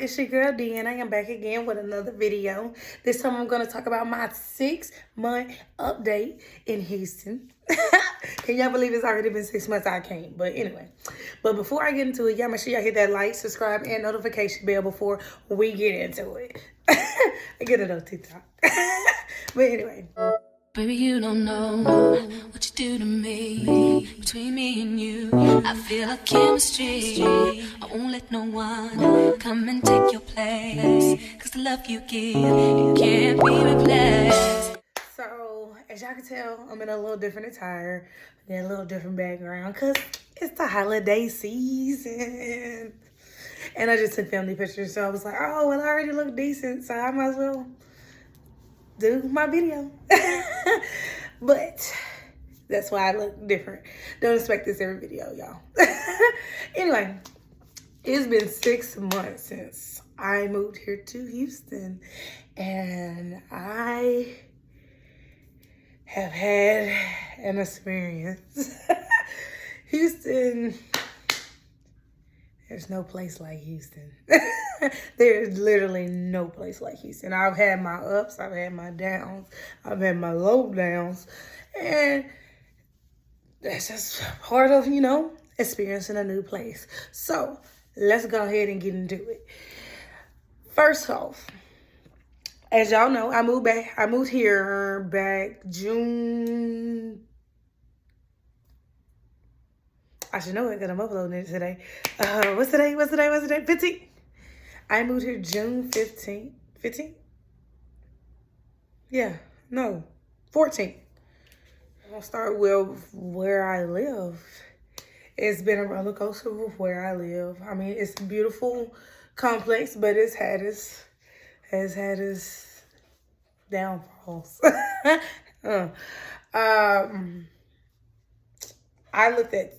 It's your girl D, and I am back again with another video. This time I'm going to talk about my 6-month update in Houston. Can y'all believe it's already been 6 months? I can't. But anyway. But before I get into it, y'all make sure y'all hit that like, subscribe, and notification bell before we get into it. I get it on TikTok. But anyway. Baby, you don't know what you do to me. Between me and you, I feel a chemistry. I won't let no one come and take your place. Cause the love you give, it can't be replaced. So, as y'all can tell, I'm in a little different attire and a little different background because it's the holiday season. And I just took family pictures, so I was like, oh, well, I already look decent, so I might as well do my video. But that's why I look different. Don't expect this every video, y'all. Anyway, it's been 6 months since I moved here to Houston, and I have had an experience. Houston, there's no place like Houston. There's literally no place like Houston. I've had my ups, I've had my downs, I've had my low downs, and that's just part of, experiencing a new place. So let's go ahead and get into it. First off, as y'all know, I moved here back June. I should know it because I'm uploading it today. What's today? 15th. I moved here June 15th. 15th? Yeah, no, 14th. I'll start with where I live. It's been a roller coaster with where I live. I mean, it's a beautiful complex, but it's had its downfalls. I looked at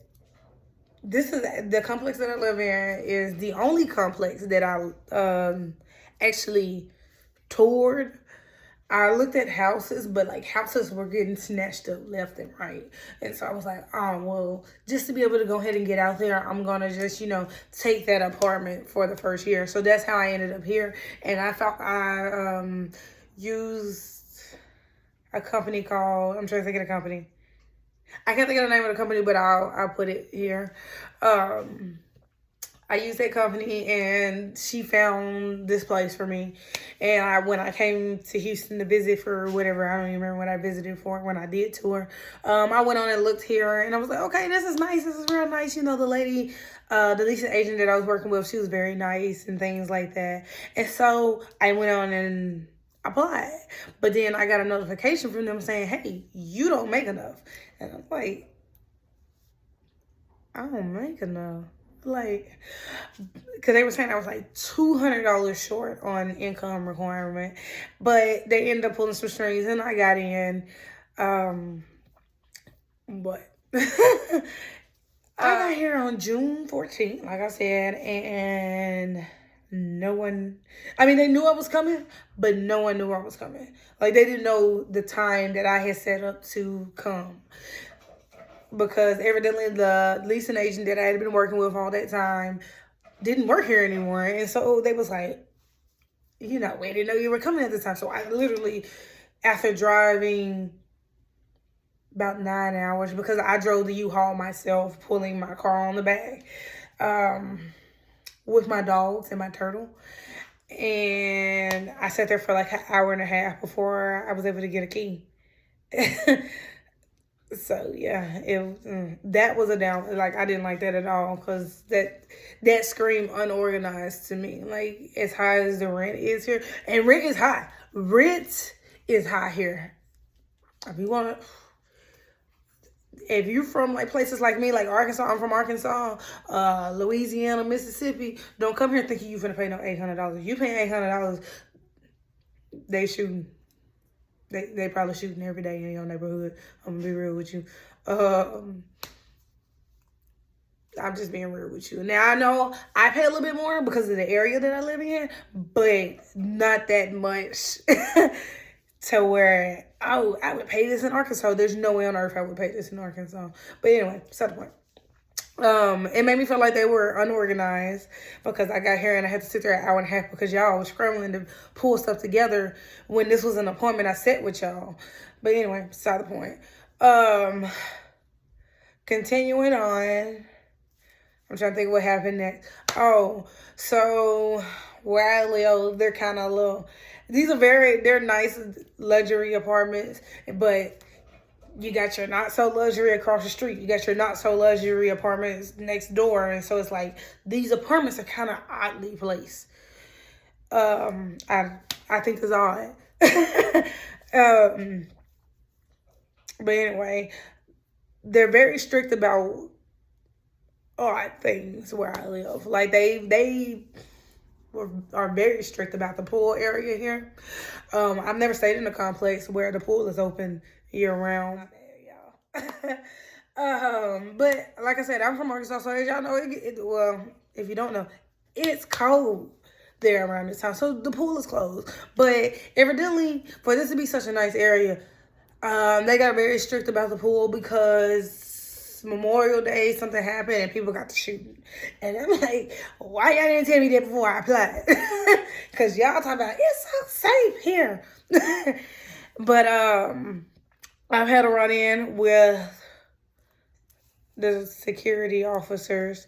this is the complex that I live in is the only complex that I actually toured. I looked at houses, but like houses were getting snatched up left and right. And so I was like, oh, well, just to be able to go ahead and get out there, I'm going to just, take that apartment for the first year. So that's how I ended up here. And I used a company called, I'm trying to think of the company. I can't think of the name of the company, but I'll put it here. I used that company, and she found this place for me. And when I came to Houston to visit for whatever, I don't even remember what I visited for, when I did tour, I went on and looked here, and I was like, okay, this is nice. This is real nice. The lady, the leasing agent that I was working with, she was very nice and things like that. And so I went on and applied. But then I got a notification from them saying, hey, you don't make enough. And I'm like, I don't make enough. Like, because they were saying I was like $200 short on income requirement, but they ended up pulling some strings and I got in. But I got here on June 14th, like I said, and no one, they knew I was coming, but no one knew I was coming. Like, they didn't know the time that I had set up to come. Because evidently the leasing agent that I had been working with all that time didn't work here anymore. And so they was like, we didn't know you were coming at the time. So I literally, after driving about 9 hours, because I drove the U-Haul myself, pulling my car on the back, with my dogs and my turtle. And I sat there for like an hour and a half before I was able to get a key. So yeah, that was a down. Like, I didn't like that at all, because that screamed unorganized to me. Like, as high as the rent is here, and rent is high. Rent is high here. If you're from like places like me, like Arkansas, I'm from Arkansas, Louisiana, Mississippi, don't come here thinking you're gonna pay no $800. If you pay $800, they shooting. They probably shooting every day in your neighborhood. I'm gonna be real with you. I'm just being real with you. Now, I know I pay a little bit more because of the area that I live in, but not that much to where, oh, I would pay this in Arkansas. There's no way on earth I would pay this in Arkansas. But anyway, that's the point. It made me feel like they were unorganized because I got here and I had to sit there an hour and a half because y'all was scrambling to pull stuff together when this was an appointment I set with y'all. But anyway, beside the point. Continuing on. I'm trying to think what happened next. Oh, so where I live, they're kind of little. They're nice luxury apartments, but you got your not so luxury across the street. You got your not so luxury apartments next door. And so it's like these apartments are kind of oddly placed. I think it's odd. But anyway, they're very strict about odd things where I live. Like they are very strict about the pool area here. I've never stayed in a complex where the pool is open year round. But like I said, I'm from Arkansas, so as y'all know, well, if you don't know, it's cold there around this time, so the pool is closed. But evidently, for this to be such a nice area, they got very strict about the pool because Memorial Day something happened and people got to shooting. And I'm like, why y'all didn't tell me that before I applied? Because y'all talking about it's so safe here. But I've had a run-in with the security officers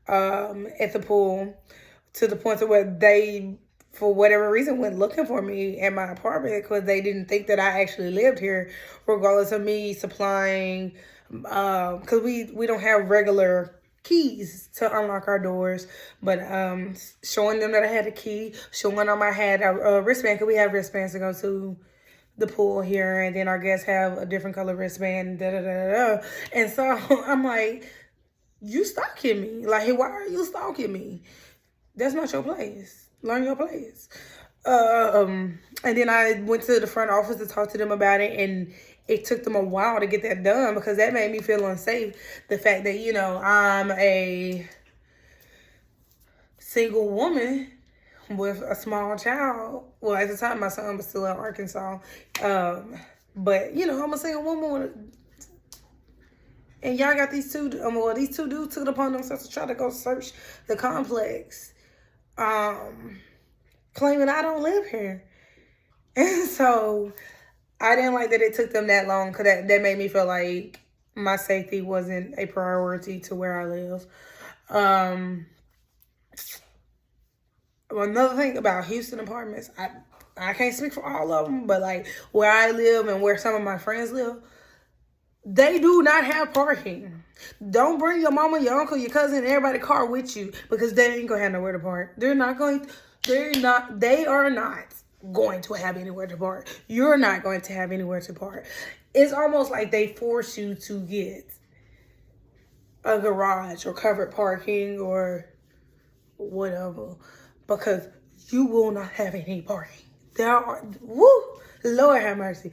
at the pool to the point to where they, for whatever reason, went looking for me in my apartment because they didn't think that I actually lived here, regardless of me supplying, because we don't have regular keys to unlock our doors, but showing them that I had a key, showing them I had a wristband, because we have wristbands to go to the pool here, and then our guests have a different color wristband, and so I'm like, you stalking me? Like, why are you stalking me? That's not your place. Learn your place. And then I went to the front office to talk to them about it, and it took them a while to get that done because that made me feel unsafe. The fact that, you know, I'm a single woman with a small child. Well, at the time, my son was still in Arkansas. But, you know, I'm a single woman. And y'all got these two dudes took it upon themselves to try to go search the complex. Claiming I don't live here. And so I didn't like that it took them that long because that made me feel like my safety wasn't a priority to where I live. Another thing about Houston apartments, I can't speak for all of them, but like where I live and where some of my friends live, they do not have parking. Don't bring your mama, your uncle, your cousin, and everybody car with you because they ain't gonna have nowhere to park. They are not going to have anywhere to park. You're not going to have anywhere to park. It's almost like they force you to get a garage or covered parking or whatever because you will not have any parking. Lord have mercy.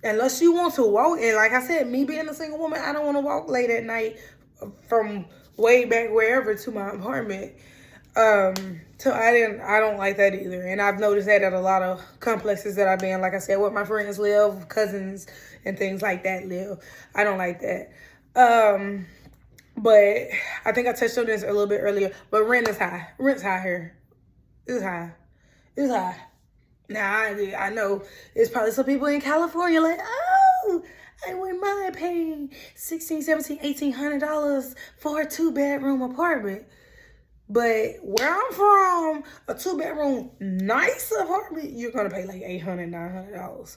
Unless you want to walk, and like I said, me being a single woman, I don't want to walk late at night from way back wherever to my apartment. So I don't like that either. And I've noticed that at a lot of complexes that I've been, like I said, where my friends live, cousins and things like that live. I don't like that. But I think I touched on this a little bit earlier, but rent is high. Rent's high here. It's high. It's high. Now, I know there's probably some people in California like, oh, I wouldn't mind paying $1,600, $1,700, $1,800 for a 2-bedroom apartment. But where I'm from, a 2-bedroom nice apartment, you're going to pay like $800, $900.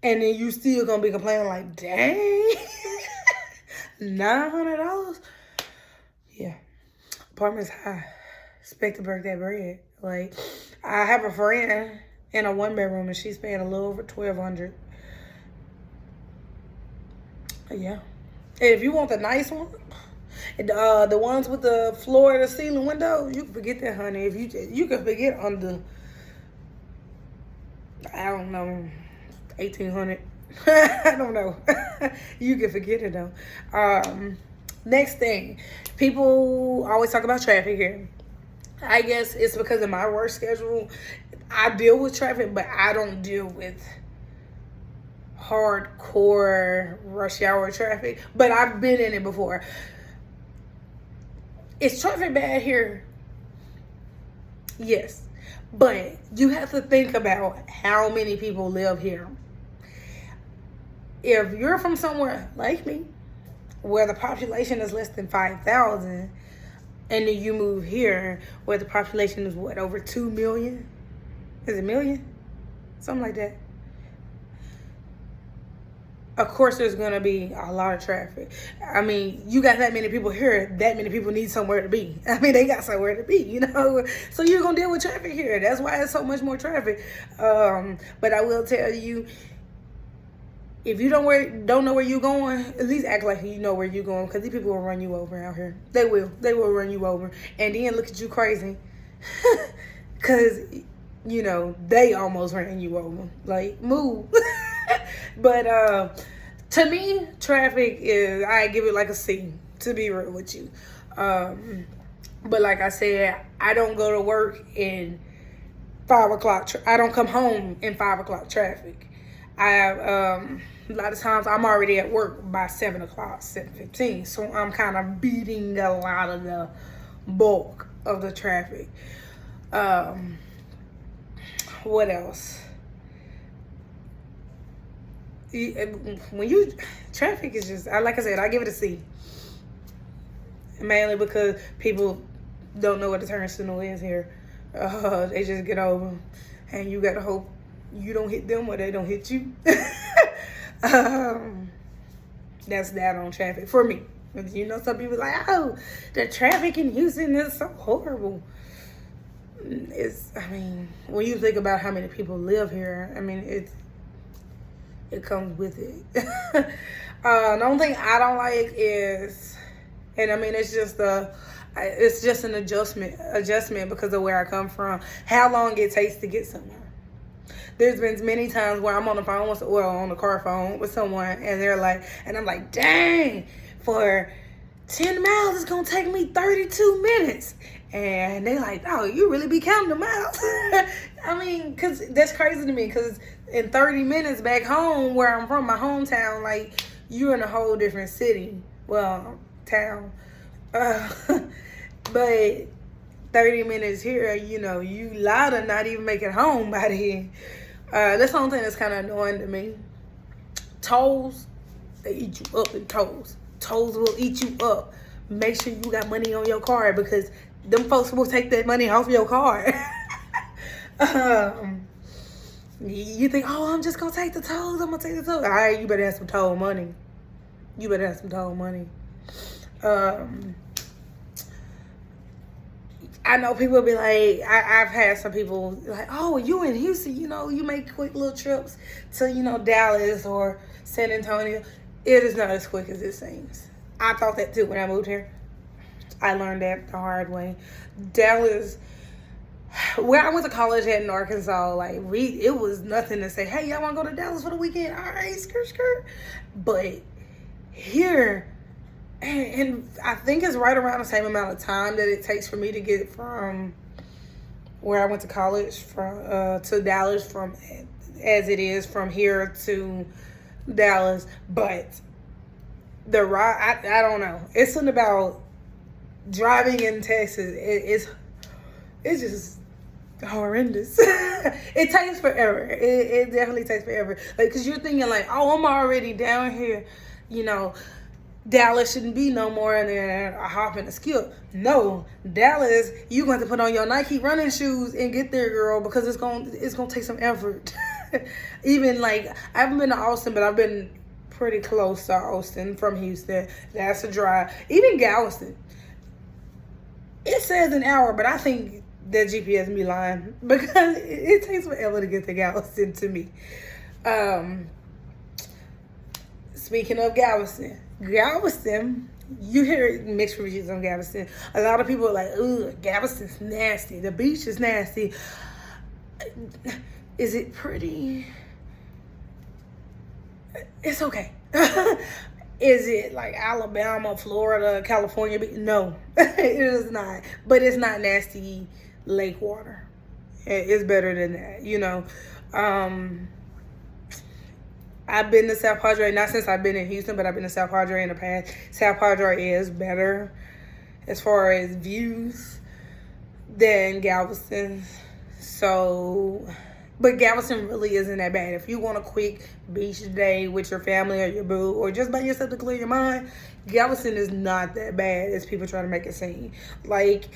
And then you still going to be complaining like, dang, $900? Yeah, apartment's high. Expect to break that bread. Like, I have a friend in a 1-bedroom and she's paying a little over $1,200. Yeah. And if you want the nice one, the ones with the floor to ceiling window, you can forget that, honey. If you can forget under, I don't know, 1,800. I don't know. You can forget it though. Next thing, people always talk about traffic here. I guess it's because of my work schedule. I deal with traffic, but I don't deal with hardcore rush hour traffic. But I've been in it before. Is traffic bad here? Yes. But you have to think about how many people live here. If you're from somewhere like me, where the population is less than 5,000, and then you move here where the population is what, over 2 million? Is it million? Something like that. Of course, there's going to be a lot of traffic. I mean, you got that many people here, that many people need somewhere to be. I mean, they got somewhere to be, you know? So you're going to deal with traffic here. That's why there's so much more traffic. But I will tell you, if you don't know where you're going, at least act like you know where you're going, because these people will run you over out here. They will run you over, and then look at you crazy, because you know they almost ran you over. Like, move. But to me, traffic is, I give it like a C, to be real with you. But like I said, I don't go to work in 5 o'clock. I don't come home in 5 o'clock traffic. I have a lot of times I'm already at work by 7 o'clock, 7:15. So I'm kind of beating a lot of the bulk of the traffic. What else? Traffic is just, like I said, I give it a C. Mainly because people don't know what a turn signal is here. They just get over, and you gotta hope you don't hit them or they don't hit you. That's that on traffic for me. You know, some people like, oh, the traffic in Houston is so horrible. I mean, when you think about how many people live here, I mean, it comes with it. The only thing I don't like is, and I mean, it's just an adjustment because of where I come from, how long it takes to get somewhere. There's been many times where I'm on the phone, on the car phone with someone, and they're like, and I'm like, dang, for 10 miles, it's going to take me 32 minutes. And they're like, oh, you really be counting the miles? I mean, because that's crazy to me, because in 30 minutes back home, where I'm from, my hometown, like, you're in a whole different city. Well, town. But 30 minutes here, you know, you lie to not even make it home by then. That's the only thing that's kind of annoying to me. Tolls, they eat you up in tolls. Tolls will eat you up. Make sure you got money on your card, because them folks will take that money off your card. You think, oh, I'm just going to take the tolls. I'm going to take the tolls. All right, you better have some toll money. I know people be like, I've had some people like, oh, you in Houston, you know, you make quick little trips to, you know, Dallas or San Antonio. It is not as quick as it seems. I thought that too when I moved here. I learned that the hard way. Dallas, where I went to college at in Arkansas, like, it was nothing to say, hey, y'all want to go to Dallas for the weekend? All right, skirt. But here, and I think it's right around the same amount of time that it takes for me to get from where I went to college to Dallas as it is from here to Dallas. But the ride, I don't know. It's something about driving in Texas. It's just horrendous. It takes forever. It definitely takes forever. Like, cause you're thinking like, oh, I'm already down here, you know. Dallas shouldn't be no more than a hop and a skip. No, Dallas, you going to put on your Nike running shoes and get there, girl, because it's gonna take some effort. Even like, I haven't been to Austin, but I've been pretty close to Austin from Houston. That's a drive. Even Galveston, it says an hour, but I think that GPS be lying, because it takes forever to get to Galveston to me. Speaking of Galveston, you hear mixed reviews on Galveston. A lot of people are like, ugh, Galveston's nasty. The beach is nasty. Is it pretty? It's okay. Is it like Alabama, Florida, California? No, it is not. But it's not nasty lake water. It's better than that, you know. I've been to South Padre, not since I've been in Houston, but I've been to South Padre in the past. South Padre is better as far as views than Galveston. So, but Galveston really isn't that bad. If you want a quick beach day with your family or your boo, or just by yourself to clear your mind, Galveston is not that bad as people try to make it seem. Like,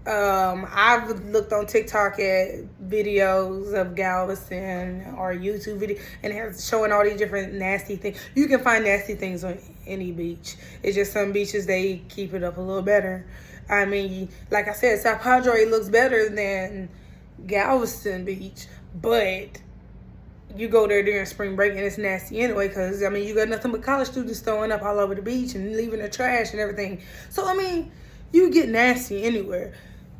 I've looked on TikTok at videos of Galveston or YouTube video, and it's showing all these different nasty things. You can find nasty things on any beach. It's just some beaches, they keep it up a little better. I mean, like I said, South Padre looks better than Galveston Beach, but you go there during spring break and it's nasty anyway, because, I mean, you got nothing but college students throwing up all over the beach and leaving the trash and everything. So, I mean, you get nasty anywhere.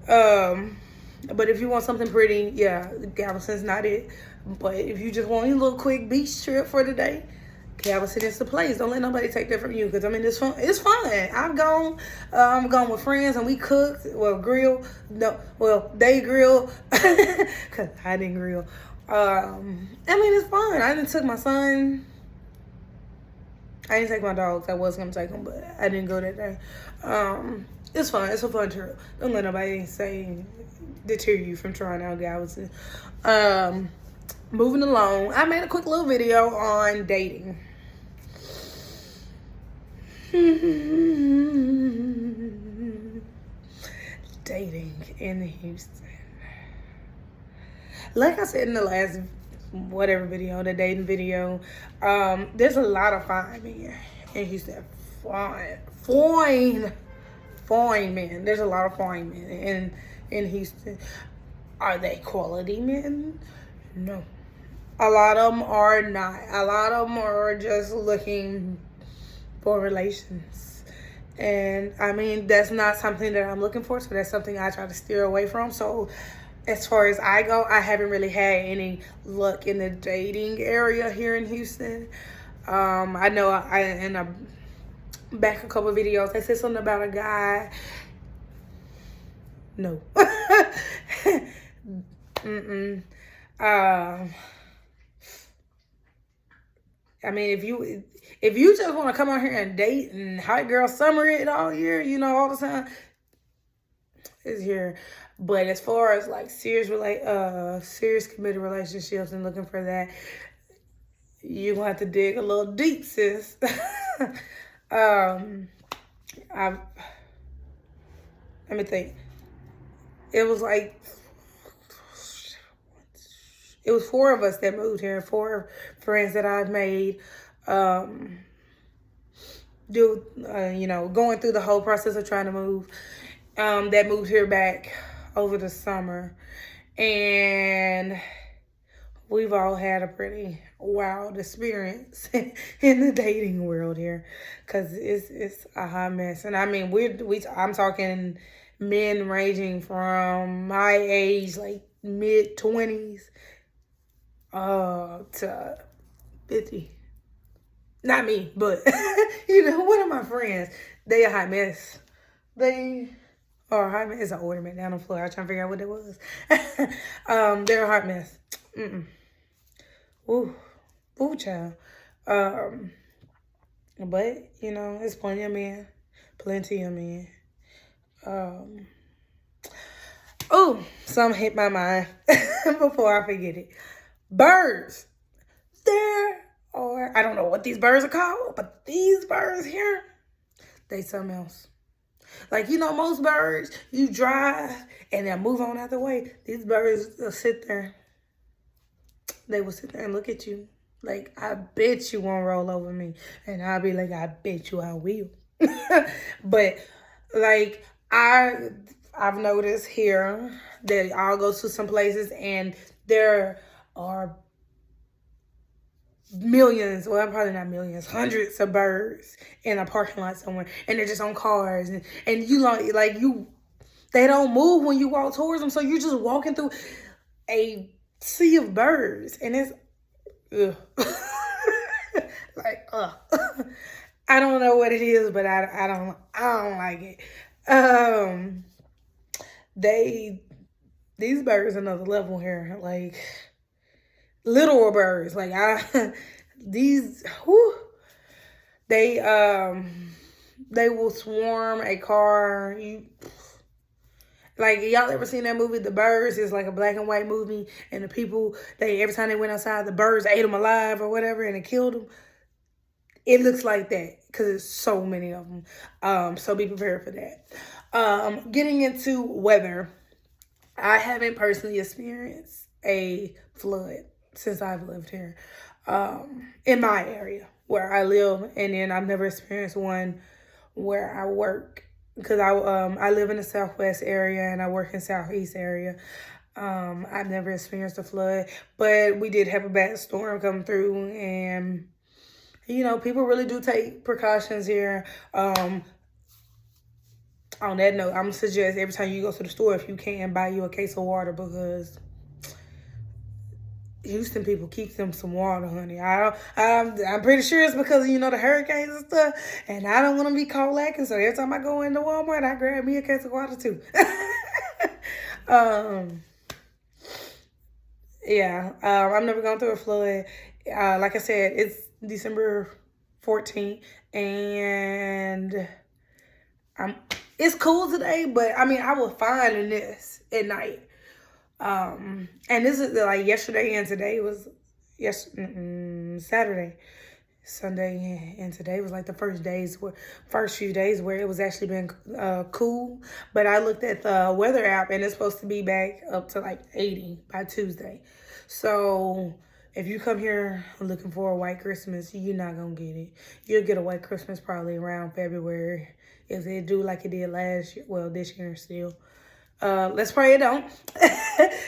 But if you want something pretty, yeah, Galveston's not it. But if you just want a little quick beach trip for the day, Galveston is the place. Don't let nobody take that from you, because I mean, it's fun. It's fun. I'm gone with friends, and we cooked. Well, grill. No, well, they grill, cause I didn't grill. I mean, it's fun. I didn't took my son. I didn't take my dogs. I was gonna take them, but I didn't go that day. It's fun. It's a fun trip. Don't let nobody deter you from trying out Galveston. Moving along, I made a quick little video on dating. Dating in Houston. Like I said in the last video, the dating video, there's a lot of fine men in Houston. Fine men. There's a lot of fine men in Houston. Are they quality men? No. A lot of them are not. A lot of them are just looking for relations. And I mean, that's not something that I'm looking for, so that's something I try to steer away from. So as far as I go, I haven't really had any luck in the dating area here in Houston. I know back a couple of videos, I said something about a guy. No. I mean, if you just want to come out here and date and hot girl summer it all year, all the time, it's here. But as far as like serious committed relationships and looking for that, you're gonna have to dig a little deep, sis. Let me think. It was 4 of us that moved here, 4 friends that I've made, going through the whole process of trying to move, that moved here back over the summer. And we've all had a pretty wild experience in the dating world here, because it's a hot mess. And I mean, I'm talking men ranging from my age, like mid-20s, to 50. Not me, but one of my friends, they a hot mess. They are a hot mess. It's an older man down on the floor. I was trying to figure out what it was. They're a hot mess. Ooh, child. But it's plenty of men. Something hit my mind before I forget it. Birds. I don't know what these birds are called, but these birds here, they something else. Like, most birds, you drive and they'll move on out the way. These birds will sit there. They will sit there and look at you. Like, I bet you won't roll over me. And I'll be like, I bet you I will. But, like, I've noticed here that I'll go to some places and there are millions, well, probably not millions, hundreds of birds in a parking lot somewhere, and they're just on cars, and they don't move when you walk towards them, so you're just walking through a sea of birds, and it's I don't know what it is, but I don't like it. These birds another level here, like literal birds. Like They will swarm a car. Like, y'all ever seen that movie, The Birds? It's like a black and white movie, and the people, every time they went outside, the birds ate them alive or whatever, and it killed them. It looks like that because there's so many of them. So be prepared for that. Getting into weather, I haven't personally experienced a flood since I've lived here in my area where I live, and then I've never experienced one where I work. Because I live in the southwest area and I work in southeast area. I've never experienced a flood, but we did have a bad storm come through, and people really do take precautions here. On that note, I'm gonna suggest every time you go to the store, if you can, buy you a case of water, because Houston people keep them some water, honey. I'm pretty sure it's because of, the hurricanes and stuff, and I don't want to be cold lacking, so every time I go into Walmart, I grab me a case of water too. I'm never going through a flood. Like I said, it's December 14th, and it's cool today, but I mean, I was fine in this at night. And this is like yesterday and today was Saturday, Sunday, and today was like the first few days where it was actually been cool. But I looked at the weather app, and it's supposed to be back up to like 80 by Tuesday. So if you come here looking for a white Christmas, you're not gonna get it. You'll get a white Christmas probably around February if they do like it did last year. Well, this year still. Let's pray it don't,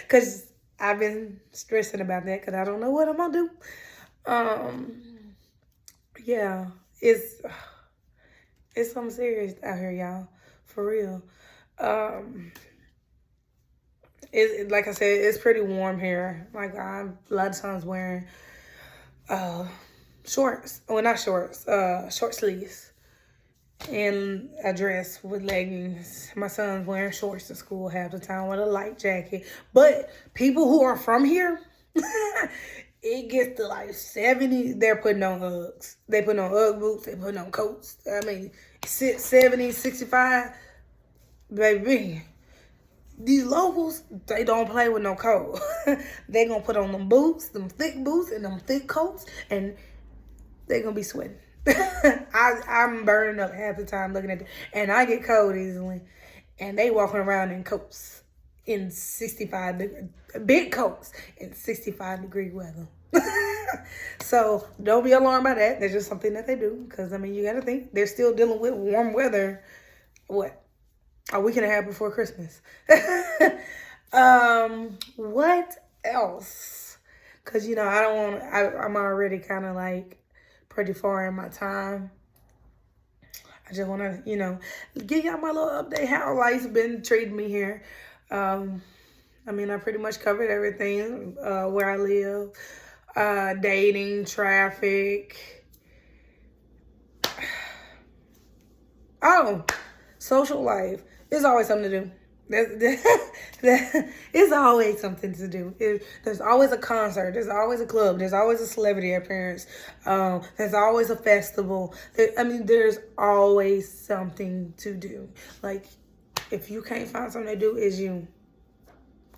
because I've been stressing about that because I don't know what I'm gonna do. It's something serious out here, y'all, for real. It's like I said, it's pretty warm here. Like, I'm a lot of times wearing shorts. Well, not shorts, short sleeves. And a dress with leggings. My son's wearing shorts to school half the time with a light jacket. But people who are from here, it gets to like 70. They're putting on Uggs. They putting on Ugg boots. They putting on coats. I mean, 70, 65. Baby, these locals, they don't play with no coat. They gonna put on them boots, them thick boots, and them thick coats, and they gonna be sweating. I'm burning up half the time looking at it, and I get cold easily, and they walking around in coats in 65 degree, big coats in 65-degree weather. So don't be alarmed by that. That's just something that they do, because I mean, you gotta think they're still dealing with warm weather. What, a week and a half before Christmas? What else? Because I don't want. I'm already kind of like pretty far in my time. I just want to, give y'all my little update how life's been treating me here. I mean, I pretty much covered everything, where I live, dating, traffic. Oh, social life. There's always something to do. It's always something to do. There's always a concert. There's always a club. There's always a celebrity appearance. There's always a festival. There's always something to do. Like, if you can't find something to do, it's you.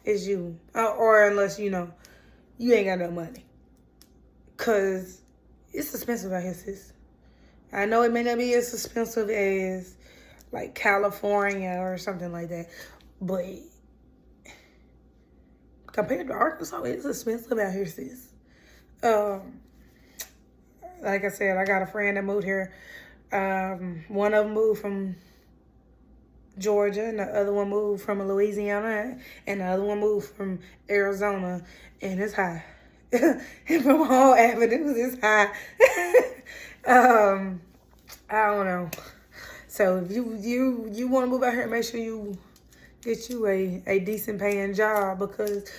It's you. Or unless, you ain't got no money. Because it's expensive out here, sis. I know it may not be as expensive as like California or something like that, but compared to Arkansas, it's expensive out here, sis. Like I said, I got a friend that moved here. One of them moved from Georgia, and the other one moved from Louisiana, and the other one moved from Arizona, and it's high. And from all avenues, it's high. I don't know. So if you want to move out here, make sure you get you a decent paying job, because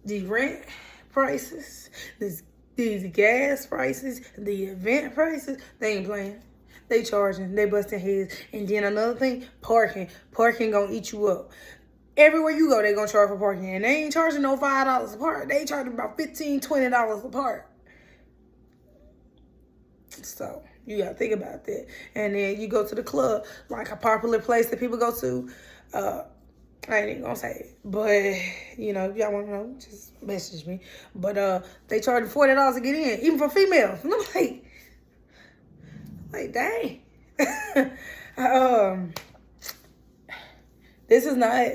the rent prices, these gas prices, the event prices, they ain't playing. They charging, they busting heads. And then another thing, parking. Parking gonna eat you up. Everywhere you go, they gonna charge for parking. And they ain't charging no $5 a part. They charging about $15, $20 a part. So You gotta think about that. And then you go to the club, like a popular place that people go to. I ain't even gonna say it, but you know, if y'all wanna know, just message me. But they charge $40 to get in, even for females. And I'm like, dang. This is not,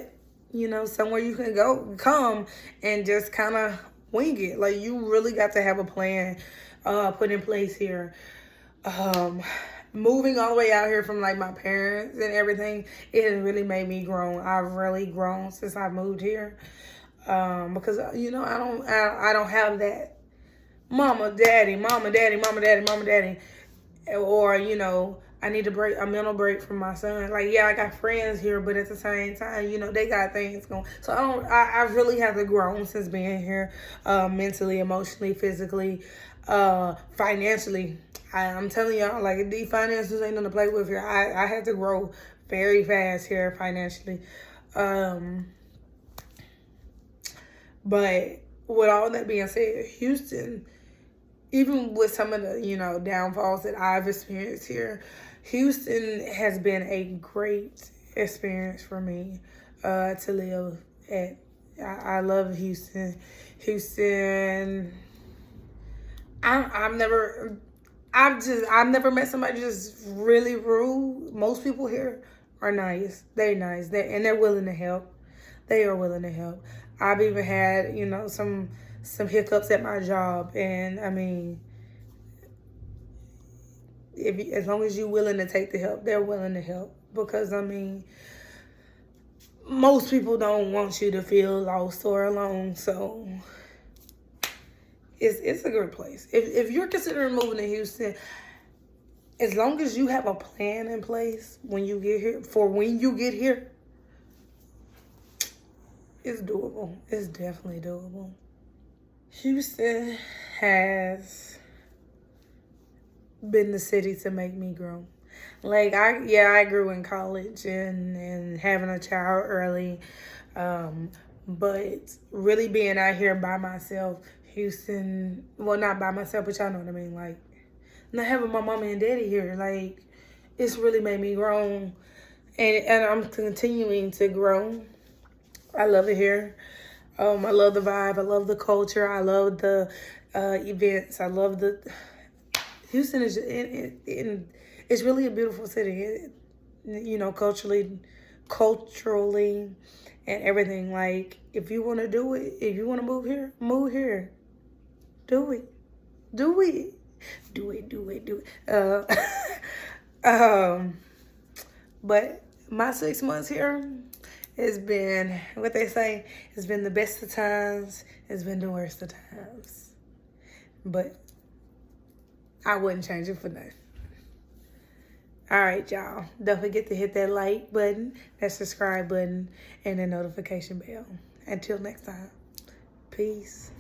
you know, somewhere you can come and just kind of wing it. Like, you really got to have a plan put in place here. Moving all the way out here from like my parents and everything, it has really made me grow. I've really grown since I moved here, because you know I don't have that mama, daddy, or you know, I need a mental break from my son. Like, yeah, I got friends here, but at the same time, you know, they got things going. So I really have to grow since being here, mentally, emotionally, physically, financially. I'm telling y'all, like, these finances ain't nothing to play with here. I had to grow very fast here financially. But with all that being said, Houston, even with some of the, you know, downfalls that I've experienced here, Houston has been a great experience for me to live at. I love Houston. I've never met somebody just really rude. Most people here are nice. They're nice. They're willing to help. They are willing to help. I've even had, you know, some hiccups at my job, and I mean, as long as you're willing to take the help, they're willing to help. Because I mean, most people don't want you to feel lost or alone, so it's a good place. If you're considering moving to Houston, as long as you have a plan in place when you get here, it's doable. It's definitely doable. Houston has been the city to make me grow. Like, I grew in college and having a child early. But really being out here by myself, Houston, well, not by myself, but y'all know what I mean. Like, not having my mama and daddy here, like, it's really made me grow. And I'm continuing to grow. I love it here. I love the vibe. I love the culture. I love the events. I love Houston is it's really a beautiful city. You know, culturally, and everything. Like, if you want to do it, if you want to move here, move here. Do it. But my 6 months here has been, what they say, it's been the best of times, it's been the worst of times. But I wouldn't change it for nothing. All right, y'all. Don't forget to hit that like button, that subscribe button, and the notification bell. Until next time, peace.